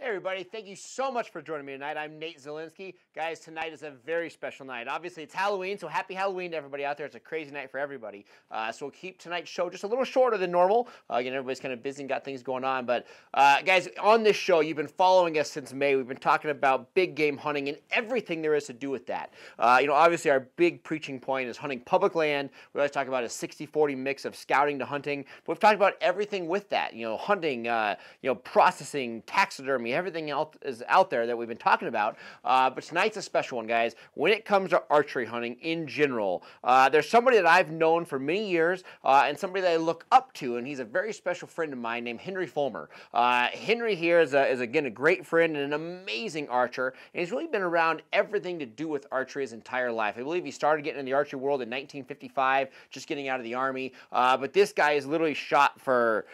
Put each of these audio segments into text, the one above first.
Hey everybody, thank you so much for joining me tonight. I'm Nate Zielinski. Guys, tonight is a very special night. Obviously, it's Halloween, so happy Halloween to everybody out there. It's a crazy night for everybody. So we'll keep tonight's show just a little shorter than normal. Again, everybody's kind of busy and got things going on. But guys, on this show, you've been following us since May. We've been talking about big game hunting and everything there is to do with that. Obviously, our big preaching point is hunting public land. We always talk about a 60-40 mix of scouting to hunting. But we've talked about everything with that. Hunting, processing, taxidermy, everything else is out there that we've been talking about. But tonight's a special one, guys. When it comes to archery hunting in general, there's somebody that I've known for many years and somebody that I look up to, and he's a very special friend of mine named Henry Fulmer. Henry here is again a great friend and an amazing archer, and he's really been around everything to do with archery his entire life. I believe he started getting in the archery world in 1955, just getting out of the Army. But this guy has literally shot for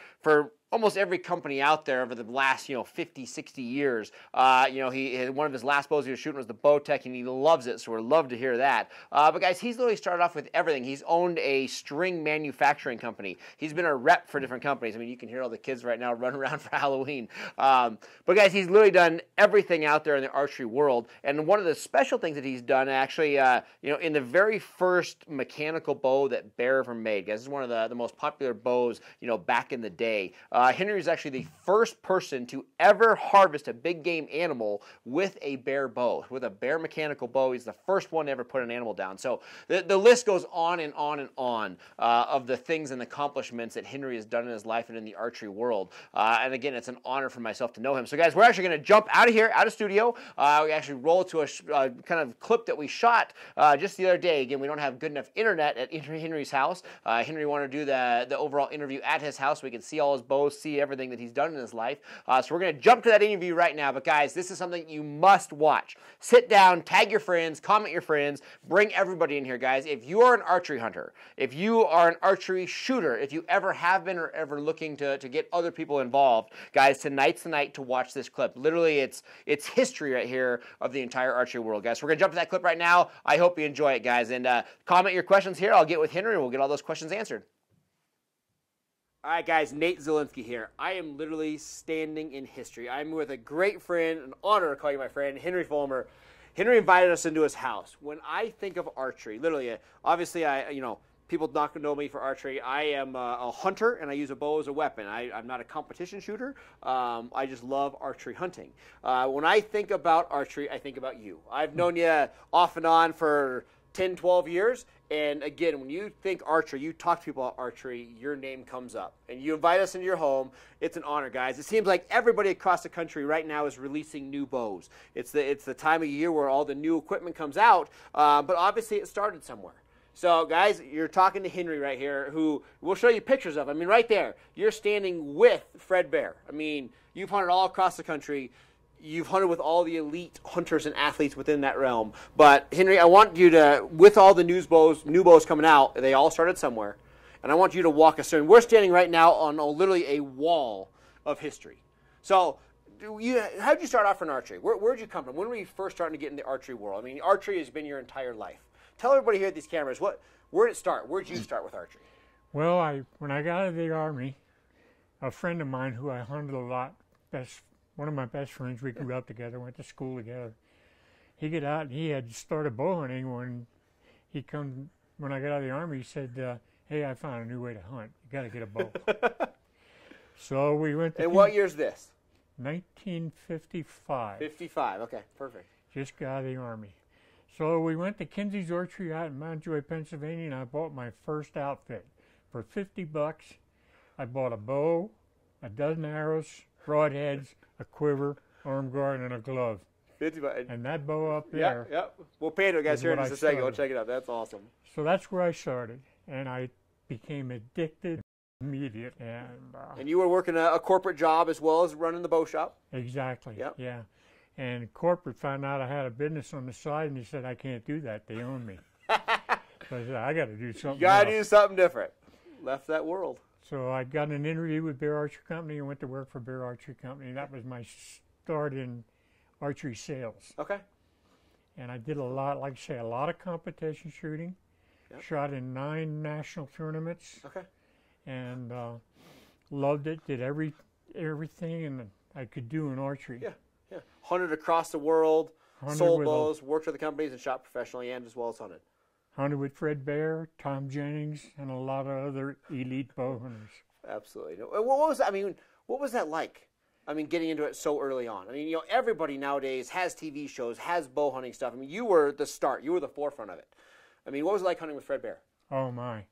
almost every company out there over the last, 50, 60 years. One of his last bows he was shooting was the Bowtech, and he loves it, so we'd love to hear that. But guys, he's literally started off with everything. He's owned a string manufacturing company. He's been a rep for different companies. I mean, you can hear all the kids right now running around for Halloween. But guys, he's literally done everything out there in the archery world. And one of the special things that he's done, actually, in the very first mechanical bow that Bear ever made, guys, this is one of the most popular bows, back in the day. Henry is actually the first person to ever harvest a big game animal with a Bear bow, with a Bear mechanical bow. He's the first one to ever put an animal down. So the list goes on and on and on of the things and accomplishments that Henry has done in his life and in the archery world. And again, it's an honor for myself to know him. So guys, we're actually going to jump out of here, out of studio. We actually roll to a kind of clip that we shot just the other day. Again, we don't have good enough internet at Henry's house. Henry wanted to do the overall interview at his house so we can see all his bows, see everything that he's done in his life. So we're going to jump to that interview right now. But guys, this is something you must watch. Sit down, tag your friends, comment your friends, bring everybody in here, guys. If you are an archery hunter, if you are an archery shooter, if you ever have been or ever looking to get other people involved, guys, tonight's the night to watch this clip. Literally, it's history right here of the entire archery world, guys. So we're going to jump to that clip right now. I hope you enjoy it, guys. And comment your questions here. I'll get with Henry and we'll get all those questions answered. All right, guys, Nate Zielinski here. I am literally standing in history. I'm with a great friend, an honor to call you my friend, Henry Fulmer. Henry invited us into his house. When I think of archery, literally, obviously, people not going to know me for archery. I am a hunter, and I use a bow as a weapon. I'm not a competition shooter. I just love archery hunting. When I think about archery, I think about you. I've known you off and on for 10, 12 years. And again, when you think archery, you talk to people about archery, your name comes up. And you invite us into your home. It's an honor, guys. It seems like everybody across the country right now is releasing new bows. It's the time of year where all the new equipment comes out, but obviously it started somewhere. So, guys, you're talking to Henry right here, who we'll show you pictures of. I mean, right there, you're standing with Fred Bear. I mean, you've hunted all across the country. You've hunted with all the elite hunters and athletes within that realm. But, Henry, I want you to, with all the new bows coming out, they all started somewhere. And I want you to walk us through. And we're standing right now on literally a wall of history. So, how did you start off in archery? Where did you come from? When were you first starting to get in the archery world? I mean, archery has been your entire life. Tell everybody here at these cameras, where did it start? Where did you start with archery? Well, when I got out of the Army, a friend of mine who I hunted a lot, one of my best friends, we grew up together, went to school together. He got out and he had started bow hunting when I got out of the Army. He said, hey, I found a new way to hunt. You got to get a bow. So we went to... And what year's this? 1955. 55, okay, perfect. Just got out of the Army. So we went to Kinsey's Archery out in Mountjoy, Pennsylvania, and I bought my first outfit. For $50, I bought a bow, a dozen arrows, broadheads, a quiver, arm guard, and a glove. 50 bucks. And that bow up there. Yep. We'll pay it, guys, here in just a second. Go check it out. That's awesome. So that's where I started, and I became addicted immediately. And you were working a corporate job as well as running the bow shop? Exactly. Yep. Yeah. And corporate found out I had a business on the side, and he said, I can't do that. They own me. So I said, I got to do something You got to do something different. Left that world. So I got an interview with Bear Archery Company and went to work for Bear Archery Company. That was my start in archery sales. Okay. And I did a lot, like I say, a lot of competition shooting. Yep. Shot in 9 national tournaments. Okay. And loved it. Did every everything and I could do in archery. Yeah, yeah. Hunted across the world, Hunted sold with bows, worked for the companies, and shot professionally and as well as hunted. Hunted with Fred Bear, Tom Jennings, and a lot of other elite bow hunters. Absolutely. What was, I mean, what was that like? I mean, getting into it so early on. I mean, you know, everybody nowadays has TV shows, has bow hunting stuff. I mean, you were the start. You were the forefront of it. I mean, what was it like hunting with Fred Bear? Oh, my.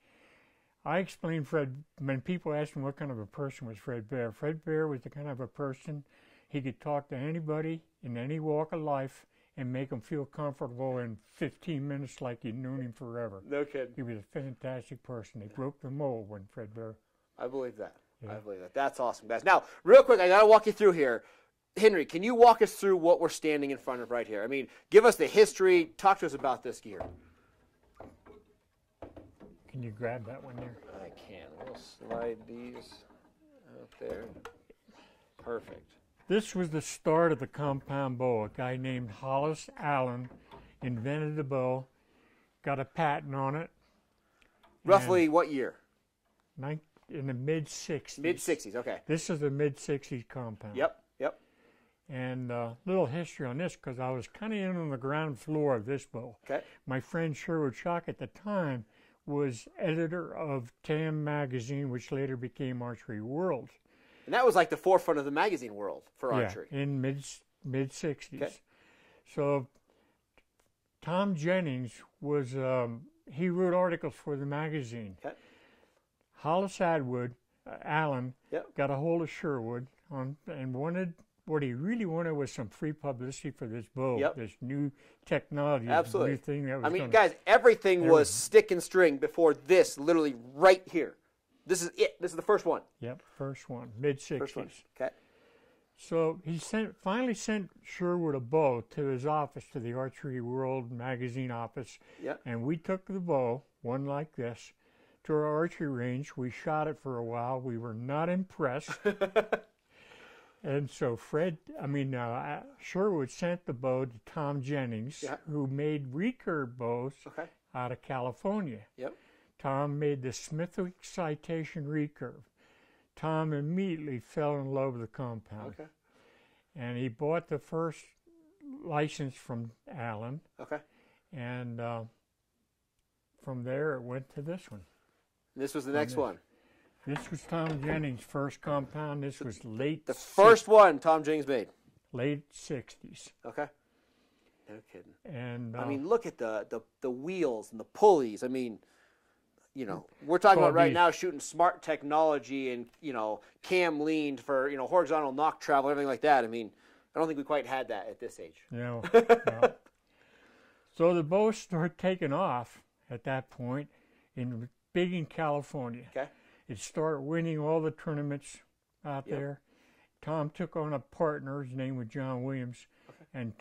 I explained Fred, when people asked me what kind of a person was Fred Bear was the kind of a person, he could talk to anybody in any walk of life and make them feel comfortable in 15 minutes like you'd known him forever. No kidding. He was a fantastic person. He broke the mold when Fred Bear. I believe that. Yeah. I believe that. That's awesome, guys. Now, real quick, I got to walk you through here. Henry, can you walk us through what we're standing in front of right here? I mean, give us the history. Talk to us about this gear. Can you grab that one there? I can. We'll slide these out there. Perfect. This was the start of the compound bow. A guy named Hollis Allen invented the bow, got a patent on it. Roughly what year? In the mid-60s. Mid-60s, okay. This is a mid-60s compound. Yep, yep. And a little history on this, because I was kind of in on the ground floor of this bow. Okay. My friend Sherwood Schock at the time was editor of TAM magazine, which later became Archery World. And that was like the forefront of the magazine world for archery. Yeah, in mid-60s. Okay. So Tom Jennings was, he wrote articles for the magazine. Okay. Hollis Allen Yep. got a hold of Sherwood and wanted, what he really wanted was some free publicity for this bow, Yep. this new technology, Absolutely. this new thing that was I mean, gonna, guys, everything was stick and string before this, literally right here. This is it. This is the first one. Yep, first one, mid-60s. First one. Okay. So he finally sent Sherwood a bow to his office, to the Archery World magazine office. Yep. And we took the bow, one like this, to our archery range. We shot it for a while. We were not impressed. And so Sherwood sent the bow to Tom Jennings, Yeah. who made recurve bows Okay. out of California. Yep. Tom made the Smithwick Citation recurve. Tom immediately fell in love with the compound. Okay. And he bought the first license from Allen. Okay. And from there it went to this one. This was the next one. This was Tom Jennings' first compound. This was The first one Tom Jennings made. late 60s. Okay. No kidding. And I mean, look at the wheels and the pulleys. I mean, you know, we're talking about right now shooting smart technology and, you know, cam leaned for, you know, horizontal knock travel, everything like that. I mean, I don't think we quite had that at this age. no. So the bow started taking off at that point big in California. Okay. It started winning all the tournaments out there. Tom took on a partner. His name was John Williams. Okay. And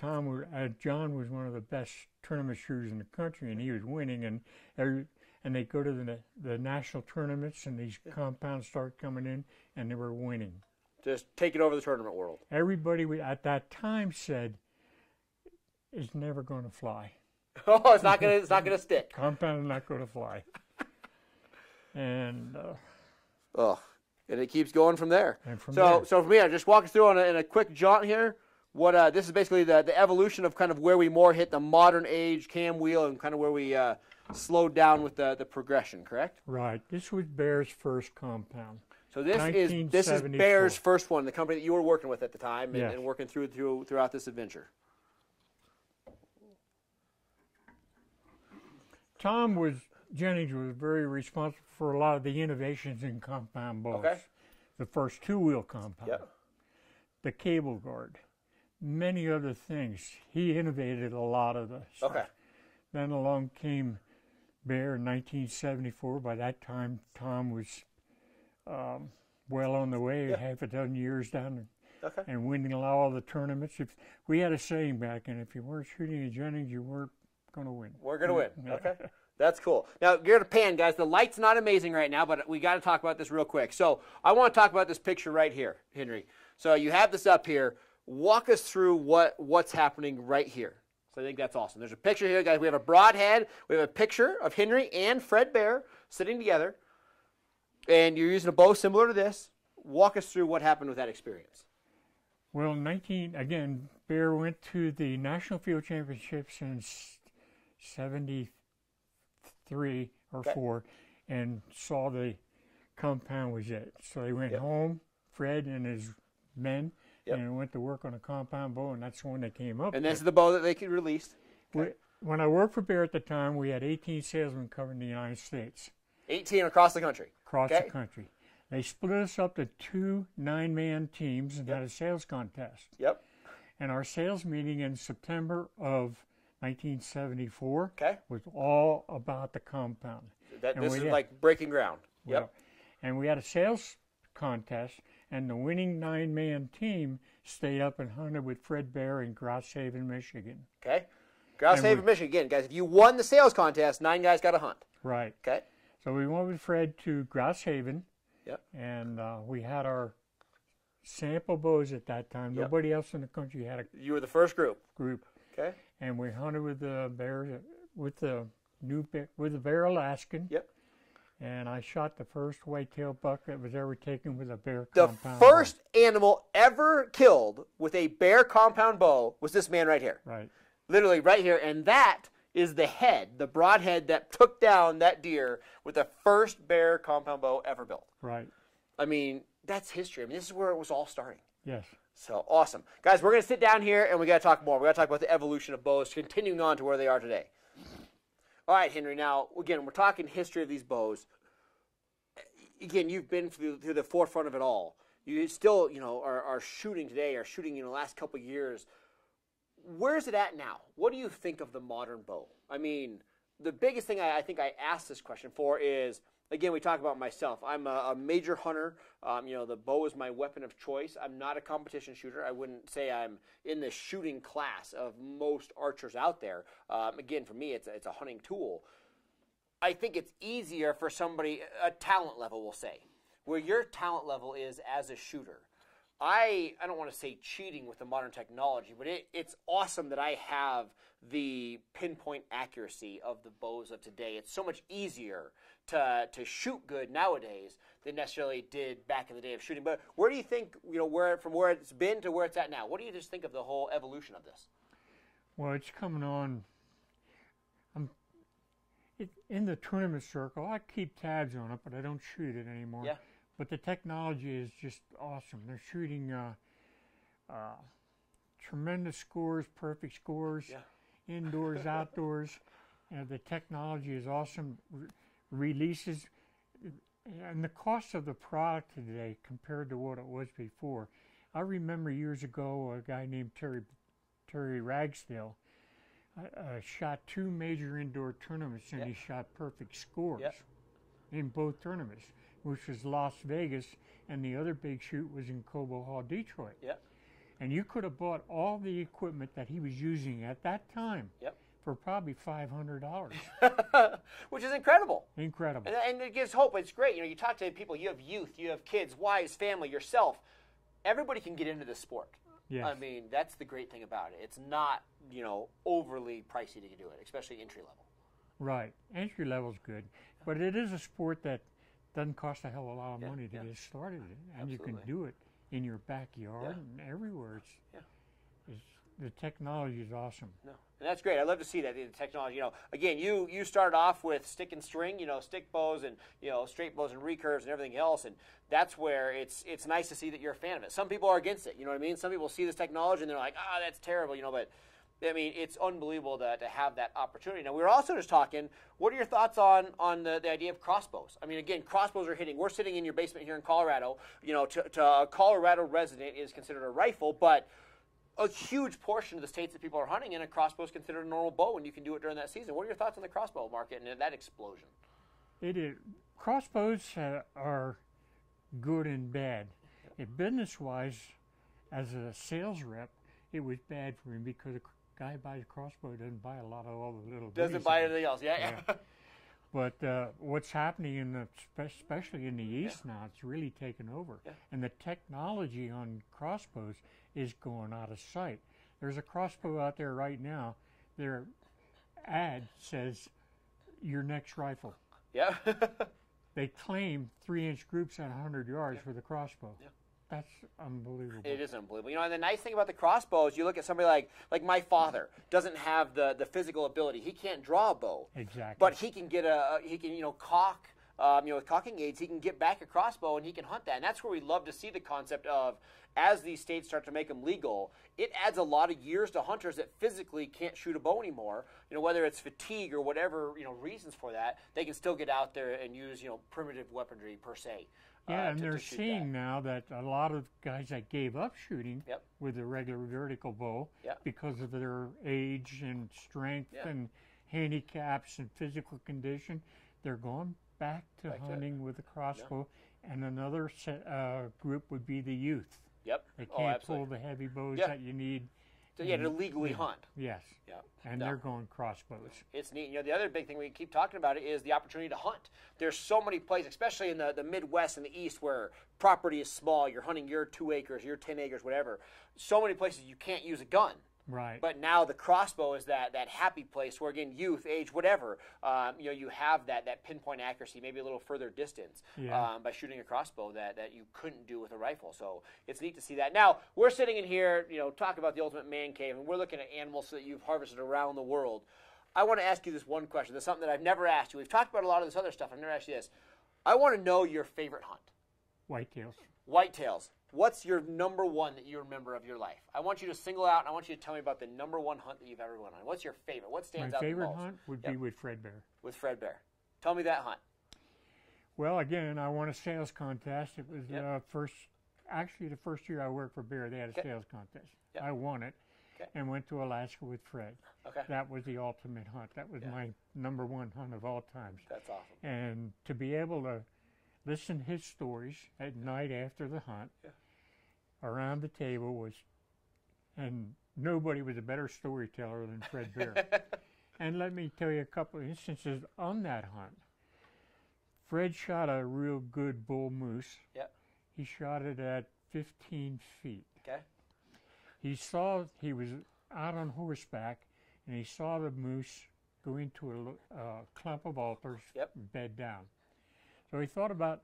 John was one of the best tournament shooters in the country, and he was winning. And they go to the national tournaments, and these compounds start coming in, and they were winning. Just taking over the tournament world. Everybody at that time said, "It's never going to fly. Oh, it's not gonna stick. Compound is not going to fly." And and it keeps going from there. And from so there. from here, just walk us through in a quick jaunt here. What this is basically the evolution of kind of where we more hit the modern age cam wheel and kind of where we slowed down with the progression. Correct? right, this was Bear's first compound. So this is 1974. Bear's first one, the company that you were working with at the time and, Yes. and working throughout this adventure. Jennings was very responsible for a lot of the innovations in compound bows. Okay. The first two-wheel compound. Yep. The cable guard. Many other things. He innovated a lot of this. Okay. Then along came Bear in 1974. By that time, Tom was well on the way, half a dozen years down and winning all the tournaments. We had a saying back then, if you weren't shooting at Jennings, you weren't going to win. We're going to win. Yeah. Okay. That's cool. Now, you're to pan, guys. The light's not amazing right now, but we got to talk about this real quick. So I want to talk about this picture right here, Henry. So you have this up here. Walk us through what's happening right here. So I think that's awesome. There's a picture here, guys. We have a broadhead. We have a picture of Henry and Fred Bear sitting together. And you're using a bow similar to this. walk us through what happened with that experience. Well, again, Bear went to the National Field Championships in 73 or Okay. 4 and saw the compound was it. So they went Yep. home, Fred and his men, Yep. and went to work on a compound bow, and that's the one they came up And with. this is the bow that they could release. When I worked for Bear at the time, we had 18 salesmen covering the United States, 18 across the country. across Okay. the country. They split us up to 2 9-man teams and had a sales contest. Yep. And our sales meeting in September of 1974 Okay. was all about the compound. And This we is had- like breaking ground. Well, Yep. and we had a sales contest, and the winning 9-man team stayed up and hunted with Fred Bear in Grouse Haven, Michigan. Okay. Grouse And Haven, Michigan. Again, guys, if you won the sales contest, 9 guys got a hunt. Right. Okay. So we went with Fred to Grouse Haven, Yep. and we had our sample bows at that time. Yep. Nobody else in the country had a You were the first group. group, Okay. and we hunted with the Bear with the Bear Alaskan. Yep. And I shot the first whitetail buck that was ever taken with a Bear The compound first animal ever killed with a Bear compound bow was this man right here. bow. Right. Literally right here. And that is the head, the broad head that took down that deer with the first Bear compound bow ever built. Right. I mean, that's history. I mean, this is where it was all starting. Yes. So awesome. Guys, we're going to sit down here and we got to talk more. We got to talk about the evolution of bows, continuing on to where they are today. All right, Henry. Now, again, we're talking history of these bows. Again, you've been through the forefront of it all. You still, are shooting today, are shooting in the last couple of years. Where's it at now? What do you think of the modern bow? I mean, the biggest thing I think I asked this question for is, again, we talk about myself. I'm a major hunter. The bow is my weapon of choice. I'm not a competition shooter. I wouldn't say I'm in the shooting class of most archers out there. Again, for me, it's a hunting tool. I think it's easier for somebody, a talent level, we'll say, where your talent level is as a shooter. I don't want to say cheating with the modern technology, but it's awesome that I have the pinpoint accuracy of the bows of today. It's so much easier to shoot good nowadays than necessarily did back in the day of shooting. But where do you think, from where it's been to where it's at now, what do you just think of the whole evolution of this? Well, it's coming on. In the tournament circle, I keep tabs on it, but I don't shoot it anymore. Yeah. But the technology is just awesome. They're shooting tremendous scores, perfect scores, indoors, outdoors. The technology is awesome. Releases, and the cost of the product today compared to what it was before. I remember years ago a guy named Terry Ragsdale shot 2 major indoor tournaments, and he shot perfect scores in both tournaments, which was Las Vegas, and the other big shoot was in Cobo Hall, Detroit. And you could have bought all the equipment that he was using at that time for probably $500. Which is incredible. Incredible. And it gives hope. It's great. You talk to people, you have youth, you have kids, wives, family, yourself. Everybody can get into this sport. Yes. I mean, that's the great thing about it. It's not, overly pricey to do it, especially entry level. Right. Entry level's good. But it is a sport that doesn't cost a hell of a lot of money to get started in. And you can do it in your backyard and everywhere. The technology is awesome. No, and that's great. I love to see that the technology. Again, you started off with stick and string, stick bows and straight bows and recurves and everything else, and that's where it's nice to see that you're a fan of it. Some people are against it. You know what I mean? Some people see this technology and they're like, that's terrible. But I mean, it's unbelievable to have that opportunity. Now, we were also just talking, what are your thoughts on the idea of crossbows? I mean, again, crossbows are hitting. We're sitting in your basement here in Colorado. To a Colorado resident, it is considered a rifle, but a huge portion of the states that people are hunting in, a crossbow is considered a normal bow, and you can do it during that season. What are your thoughts on the crossbow market and that explosion? It is. Crossbows are good and bad. Business-wise, as a sales rep, it was bad for him because a guy who buys a crossbow doesn't buy a lot of all the little Doesn't buy anything else, yeah. But what's happening especially in the East now, it's really taken over. And the technology on crossbows is going out of sight. There's a crossbow out there right now. Their ad says, your next rifle. Yeah. they claim 3-inch groups at 100 yards with a crossbow. Yeah. That's unbelievable. It is unbelievable. You know, and the nice thing about the crossbow is you look at somebody like my father doesn't have the physical ability. He can't draw a bow. Exactly. But he can get cock. With cocking aids, he can get back a crossbow and he can hunt that. And that's where we love to see the concept of, as these states start to make them legal, it adds a lot of years to hunters that physically can't shoot a bow anymore. You know, whether it's fatigue or whatever, reasons for that, they can still get out there and use, primitive weaponry per se. Yeah, and they're seeing now that a lot of guys that gave up shooting Yep. with a regular vertical bow Yep. because of their age and strength and handicaps and physical condition, they're going back to hunting with a crossbow. And another group would be the youth. Yep. They can't pull the heavy bows that you need. To legally hunt. Yes. Yeah. And they're going crossbows. It's neat. The other big thing we keep talking about is the opportunity to hunt. There's so many places, especially in the Midwest and the East, where property is small. You're hunting your 2 acres, your 10 acres, whatever. So many places you can't use a gun. Right. But now the crossbow is that happy place where, again, youth, age, whatever, you have that pinpoint accuracy, maybe a little further distance by shooting a crossbow that you couldn't do with a rifle. So it's neat to see that. Now, we're sitting in here, talking about the Ultimate Man Cave, and we're looking at animals that you've harvested around the world. I want to ask you this one question. This is something that I've never asked you. We've talked about a lot of this other stuff. I've never asked you this. I want to know your favorite hunt. Whitetails. Whitetails. What's your number one that you remember of your life? I want you to single out, and I want you to tell me about the number one hunt that you've ever went on. What's your favorite? What stands out the most? My favorite hunt would be with Fred Bear. With Fred Bear. Tell me that hunt. Well, again, I won a sales contest. It was the first year I worked for Bear. They had a sales contest. I won it and went to Alaska with Fred. Okay. That was the ultimate hunt. That was my number one hunt of all times. That's awesome. And to be able to listen to his stories at night after the hunt around the table and nobody was a better storyteller than Fred Bear. And let me tell you a couple of instances on that hunt. Fred shot a real good bull moose. Yep. He shot it at 15 feet. Okay. He was out on horseback, and he saw the moose go into a clump of alders, bed down. So he thought about,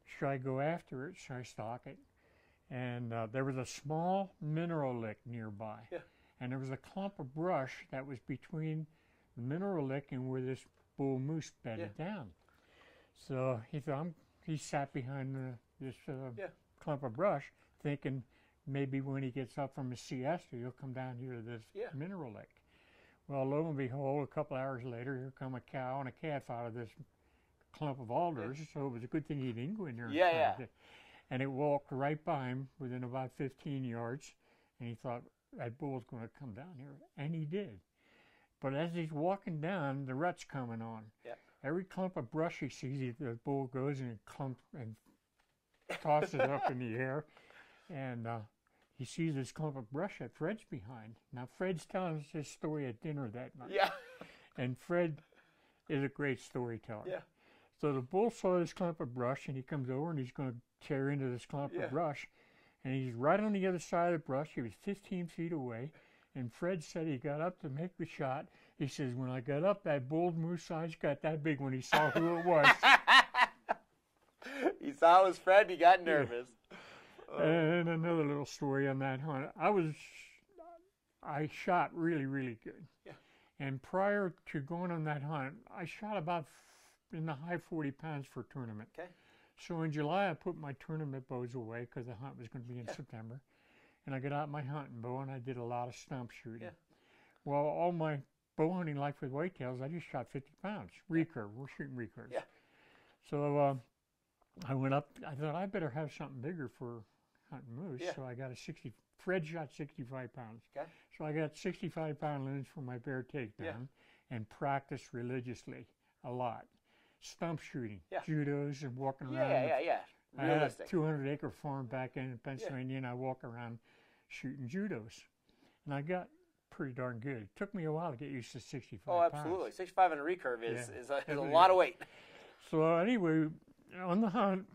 should I go after it? Should I stalk it? And there was a small mineral lick nearby. Yeah. And there was a clump of brush that was between the mineral lick and where this bull moose bedded down. So he sat behind this clump of brush, thinking maybe when he gets up from his siesta, he'll come down here to this mineral lick. Well, lo and behold, a couple hours later, here come a cow and a calf out of this clump of alders. So it was a good thing he didn't go in there. And it walked right by him within about 15 yards, and he thought, that bull's going to come down here. And he did. But as he's walking down, the rut's coming on. Yep. Every clump of brush he sees, the bull goes and tosses it up in the air. And he sees this clump of brush that Fred's behind. Now, Fred's telling us his story at dinner that night. Yeah. And Fred is a great storyteller. Yeah. So the bull saw this clump of brush, and he comes over, and he's going to tear into this clump of brush. And he's right on the other side of the brush. He was 15 feet away. And Fred said he got up to make the shot. He says, when I got up, that bull moose eyes got that big when he saw who it was. He saw it was Fred, he got nervous. And another little story on that hunt. I shot really, really good. Yeah. And prior to going on that hunt, I shot about in the high 40 pounds for a tournament. Okay. So in July, I put my tournament bows away because the hunt was going to be in September. And I got out my hunting bow, and I did a lot of stump shooting. Yeah. Well, all my bow hunting life with whitetails, I just shot 50 pounds. Recurve. We're shooting recurves. Yeah. So I went up. I thought I better have something bigger for hunting moose. Yeah. So I got Fred shot 65 pounds. Okay. So I got 65-pound limits for my bear takedown and practiced religiously a lot. Stump shooting, judos, and walking around. I had a 200-acre farm back in Pennsylvania, and I walk around shooting judos. And I got pretty darn good. It took me a while to get used to 65 pounds. Oh, absolutely. 65 in a recurve is a lot of weight. So anyway, on the hunt,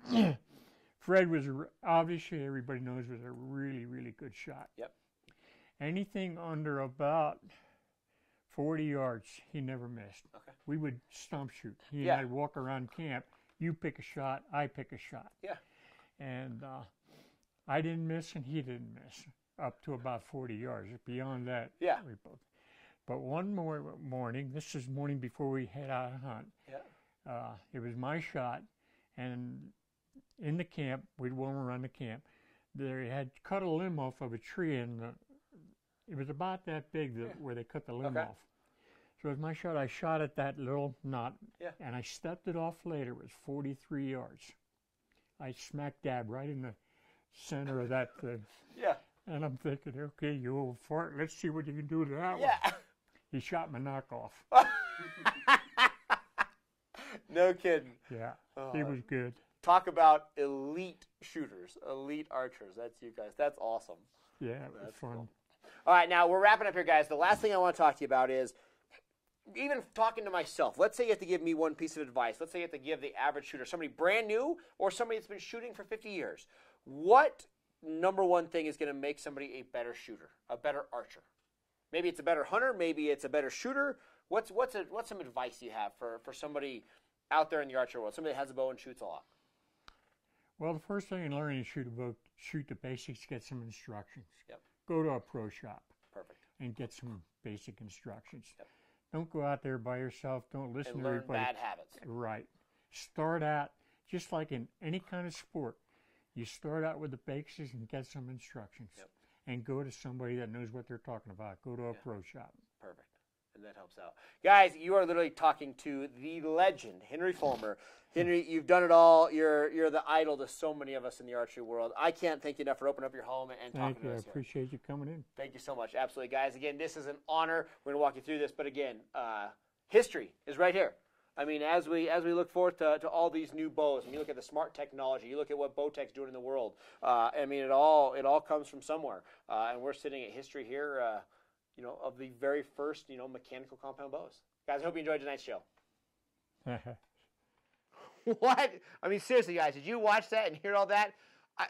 Fred was, obviously everybody knows, was a really, really good shot. Yep. Anything under about 40 yards, he never missed. Okay. We would stump shoot. He and I'd walk around camp, You pick a shot, I pick a shot. Yeah. And I didn't miss and he didn't miss up to about 40 yards. Beyond that, Yeah. we both. But one more morning, this is morning before we head out to hunt. Yeah. It was my shot, and in the camp, we'd want to run the camp. They had cut a limb off of a tree, and it was about that big where they cut the limb off. So it was my shot. I shot at that little knot, and I stepped it off later. It was 43 yards. I smack dab right in the center of that thing. Yeah. And I'm thinking, okay, you old fart, let's see what you can do to that one. Yeah. He shot my knockoff. No kidding. Yeah, he was good. Talk about elite shooters, elite archers. That's you guys. That's awesome. Yeah, it was fun. Cool. All right, now we're wrapping up here, guys. The last thing I want to talk to you about is even talking to myself. Let's say you have to give me one piece of advice. Let's say you have to give the average shooter, somebody brand new or somebody that's been shooting for 50 years. What number one thing is going to make somebody a better shooter, a better archer? Maybe it's a better hunter. Maybe it's a better shooter. What's some advice you have for somebody out there in the archer world, somebody that has a bow and shoots a lot? Well, the first thing in learning to shoot a bow, shoot the basics, get some instructions. Yep. Go to a pro shop. Perfect. And get some basic instructions. Yep. Don't go out there by yourself. Don't listen and to learn everybody. bad habits. Right. Start out, just like in any kind of sport, you start out with the basics and get some instructions. Yep. And go to somebody that knows what they're talking about. Go to a pro shop. Perfect. And that helps out. Guys, you are literally talking to the legend, Henry Fulmer. Henry, you've done it all. You're the idol to so many of us in the archery world. I can't thank you enough for opening up your home and talking to us. Thank you. I appreciate you coming in. Thank you so much. Absolutely. Guys, again, this is an honor. We're going to walk you through this. But again, history is right here. I mean, as we look forward to all these new bows, and you look at the smart technology, you look at what Bowtech's doing in the world. I mean, it all comes from somewhere, and we're sitting at history here, of the very first, mechanical compound bows. Guys, I hope you enjoyed tonight's show. What? I mean, seriously, guys, did you watch that and hear all that?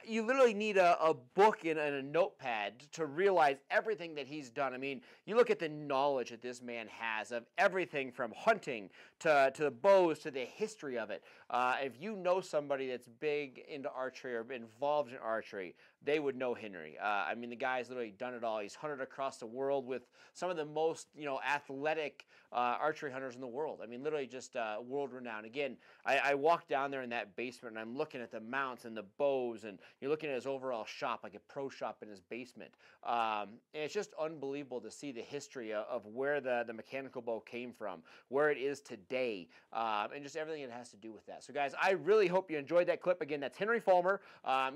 You literally need a book and a notepad to realize everything that he's done. I mean, you look at the knowledge that this man has of everything from hunting to the bows to the history of it. If you know somebody that's big into archery or involved in archery, they would know Henry. I mean, the guy's literally done it all. He's hunted across the world with some of the most, athletic archery hunters in the world. I mean, literally just world renowned. Again, I walked down there in that basement and I'm looking at the mounts and the bows, and you're looking at his overall shop, like a pro shop in his basement. And it's just unbelievable to see the history of where the mechanical bow came from, where it is today, and just everything that has to do with that. So, guys, I really hope you enjoyed that clip. Again, that's Henry Fulmer.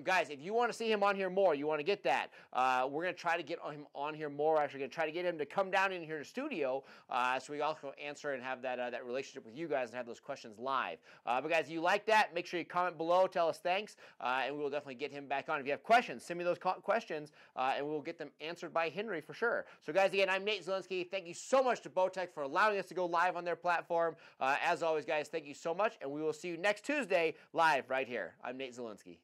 Guys, if you want to see him on here more, you want to get that, we're going to try to get him on here more. We're actually going to try to get him to come down in here to the studio so we also answer and have that relationship with you guys and have those questions live. But, guys, if you like that, make sure you comment below, tell us thanks, and we will definitely get him back on. If you have questions, send me those questions, and we'll get them answered by Henry for sure. So, guys, again, I'm Nate Zielinski. Thank you so much to Bowtech for allowing us to go live on their platform. As always, guys, thank you so much, and we will see you next Tuesday live right here. I'm Nate Zielinski.